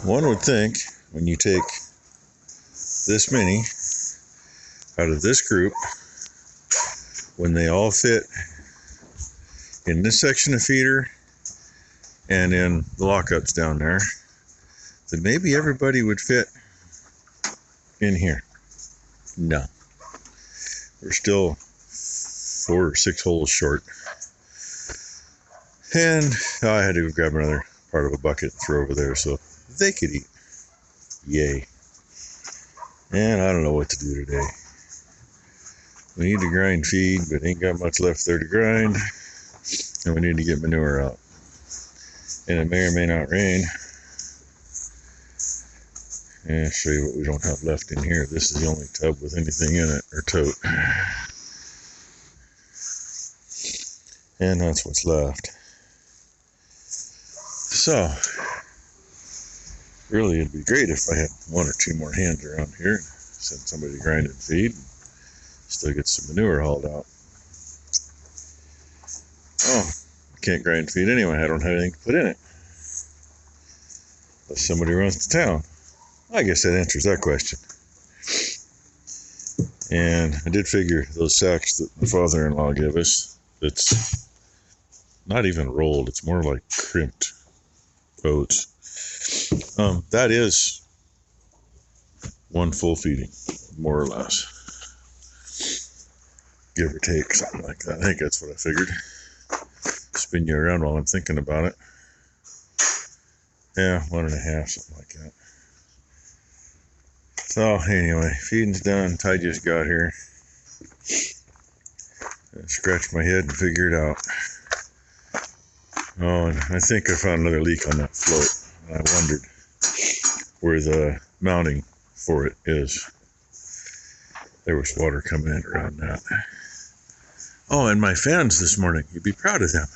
One would think when you take this many out of this group, when they all fit in this section of feeder and in the lockups down there, that maybe everybody would fit in here. No. We're still 4 or 6 holes short. And I had to go grab another part of a bucket and throw over there so they could eat. Yay. And I don't know what to do today. We need to grind feed, but ain't got much left there to grind. And we need to get manure out. And it may or may not rain. And I'll show you what we don't have left in here. This is the only tub with anything in it, or tote. And that's what's left. So, really it'd be great if I had 1 or 2 more hands around here. Send somebody to grind and feed. And still get some manure hauled out. Oh, I can't grind feed anyway. I don't have anything to put in it. Unless somebody runs to town. I guess that answers that question. And I did figure those sacks that my father-in-law gave us, it's not even rolled, it's more like crimped oats. That is 1 full feeding, more or less. Give or take, something like that. I think that's what I figured. Spin you around while I'm thinking about it. Yeah, 1.5, something like that. So anyway, feeding's done. Ty just got here. I scratched my head and figured it out. Oh, and I think I found another leak on that float. And I wondered where the mounting for it is. There was water coming in around that. Oh, and my fans this morning, you'd be proud of them.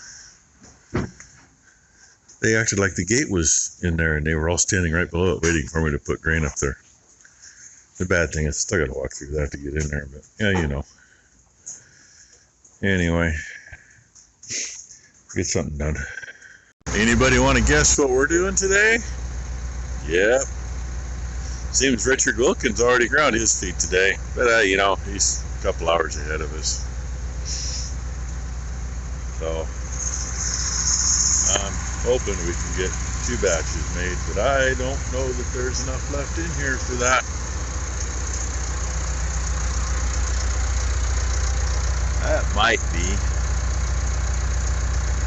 They acted like the gate was in there and they were all standing right below it waiting for me to put grain up there. The bad thing is I still got to walk through that to get in there, but yeah, you know. Anyway, get something done. Anybody want to guess what we're doing today? Yep. Seems Richard Wilkins already ground his feet today, but you know, he's a couple hours ahead of us. So I'm hoping we can get 2 batches made, but I don't know that there's enough left in here for that. That might be.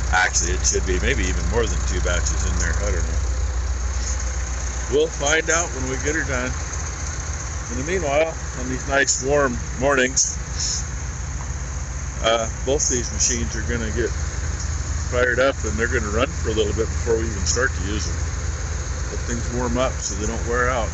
Actually, it should be maybe even more than 2 batches in there. I don't know. We'll find out when we get her done. In the meanwhile, on these nice warm mornings, both these machines are going to get fired up and they're going to run for a little bit before we even start to use them. Let things warm up so they don't wear out.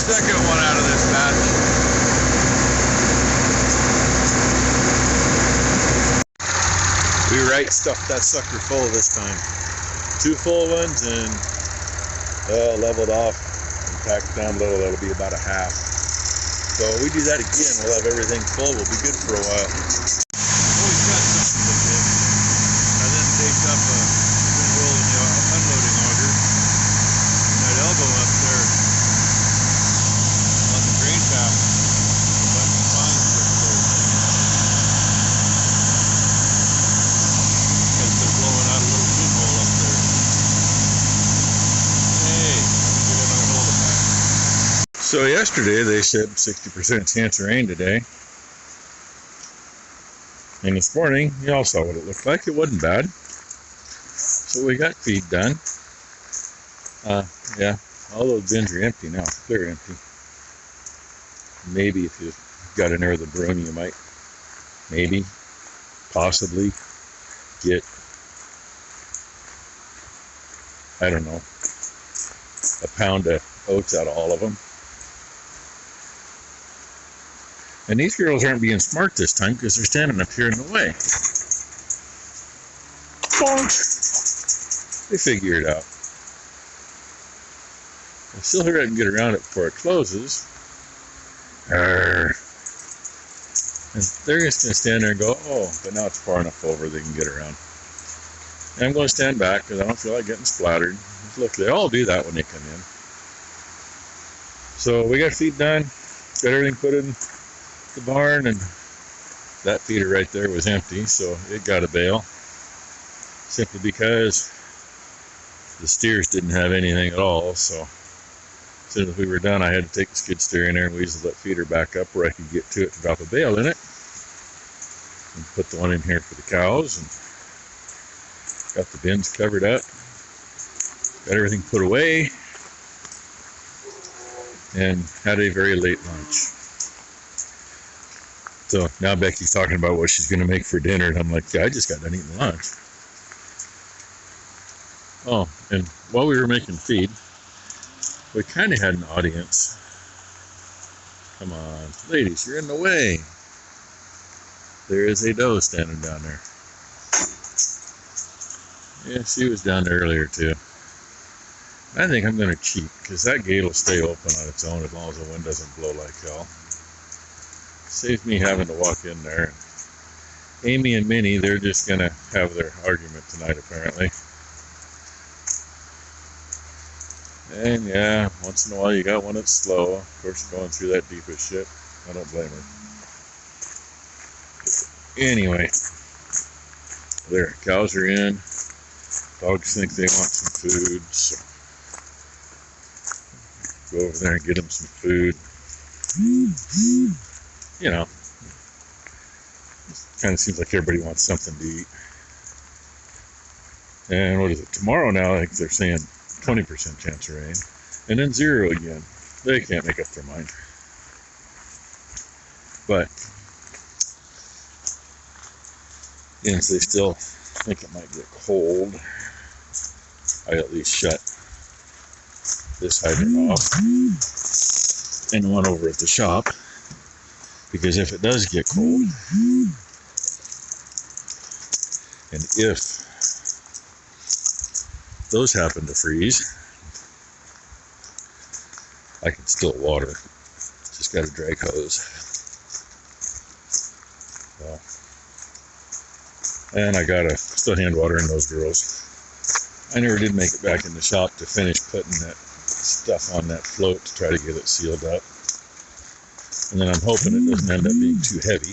Second one out of this batch. We right stuffed that sucker full this time. 2 full ones and leveled off and packed down a little. That'll be about a half. So we do that again. We'll have everything full. We'll be good for a while. Always got something to do. I then taped up a roll in the unloading auger. And that elbow up there. So yesterday they said 60% chance of rain today. And this morning, you all saw what it looked like. It wasn't bad. So we got feed done. Yeah, all those bins are empty now. They're empty. Maybe if you got an air of the broom, you might, maybe, possibly get, I don't know, a pound of oats out of all of them. And these girls aren't being smart this time because they're standing up here in the way. Bonk. They figure it out. I still hurry up and get around it before it closes. Arr. And they're just going to stand there and go, oh, but now it's far enough over they can get around. And I'm going to stand back because I don't feel like getting splattered. Look, they all do that when they come in. So we got feed done, got everything put in the barn, and that feeder right there was empty, so it got a bale. Simply because the steers didn't have anything at all, so as soon as we were done, I had to take the skid steer in there and weasel that feeder back up where I could get to it to drop a bale in it. And put the one in here for the cows, and got the bins covered up. Got everything put away, and had a very late lunch. So now Becky's talking about what she's going to make for dinner, and I'm like, yeah, I just got done eating lunch. Oh, and while we were making feed, we kind of had an audience. Come on, ladies, you're in the way. There is a doe standing down there. Yeah, she was down there earlier too. I think I'm going to cheat because that gate will stay open on its own as long as the wind doesn't blow like hell. Saves me having to walk in there. Amy and Minnie, they're just going to have their argument tonight apparently. And yeah, once in a while you got one that's slow. Of course, going through that deep as shit. I don't blame her. Anyway, there, cows are in. Dogs think they want some food, so go over there and get them some food. You know, it kind of seems like everybody wants something to eat. And what is it? Tomorrow now, I think they're saying 20% chance of rain, and then 0 again. They can't make up their mind. But since they still think it might get cold, I at least shut this hydrant off and one over at the shop, because if it does get cold, and if those happen to freeze, I can still water. Just got a drag hose. So, and I gotta still hand watering those girls. I never did make it back in the shop to finish putting that stuff on that float to try to get it sealed up. And then I'm hoping it doesn't end up being too heavy.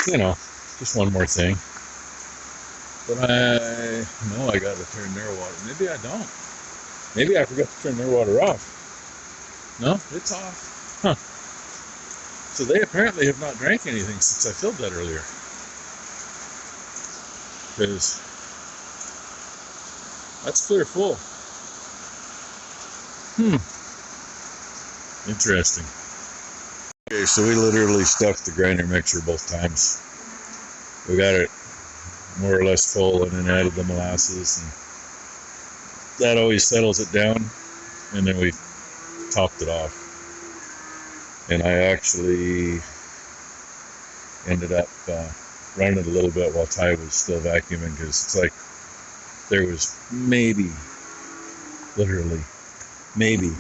You know, just one more thing. But I know I gotta turn their water. Maybe I don't. Maybe I forgot to turn their water off. No, it's off. Huh. So they apparently have not drank anything since I filled that earlier. Because that's clear full. Interesting. Okay, so we literally stuffed the grinder mixer both times. We got it more or less full and then added the molasses, and that always settles it down, and then we topped it off. And I actually ended up running it a little bit while Ty was still vacuuming, because it's like there was literally maybe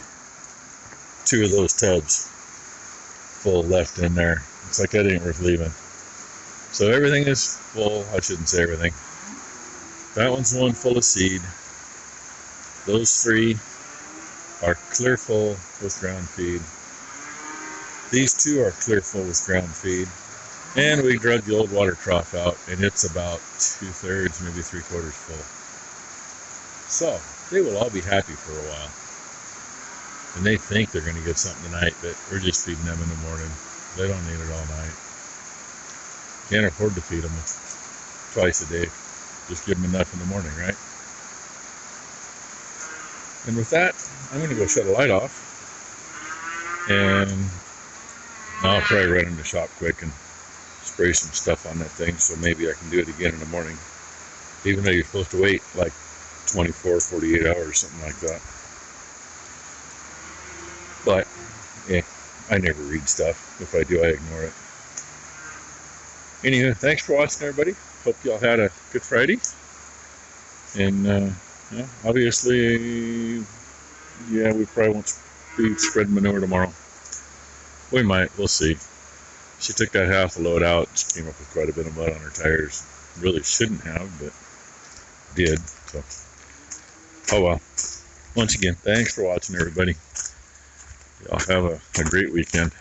2 of those tubs full left in there. It's like that ain't worth leaving. So everything is full. I shouldn't say everything. That one's the one full of seed. Those 3 are clear full with ground feed. These 2 are clear full with ground feed. And we drug the old water trough out, and it's about 2/3, maybe 3/4 full. So they will all be happy for a while. And they think they're going to get something tonight, but we're just feeding them in the morning. They don't need it all night. Can't afford to feed them twice a day. Just give them enough in the morning, right? And with that, I'm going to go shut the light off. And I'll probably run in the shop quick and spray some stuff on that thing, so maybe I can do it again in the morning. Even though you're supposed to wait like 24, 48 hours, something like that. But yeah, I never read stuff. If I do, I ignore it. Anyway, thanks for watching, everybody. Hope y'all had a good Friday. And obviously, yeah, we probably won't be spreading manure tomorrow. We might. We'll see. She took that half a load out. She came up with quite a bit of mud on her tires. Really shouldn't have, but did. So, oh well. Once again, thanks for watching, everybody. Y'all have a great weekend.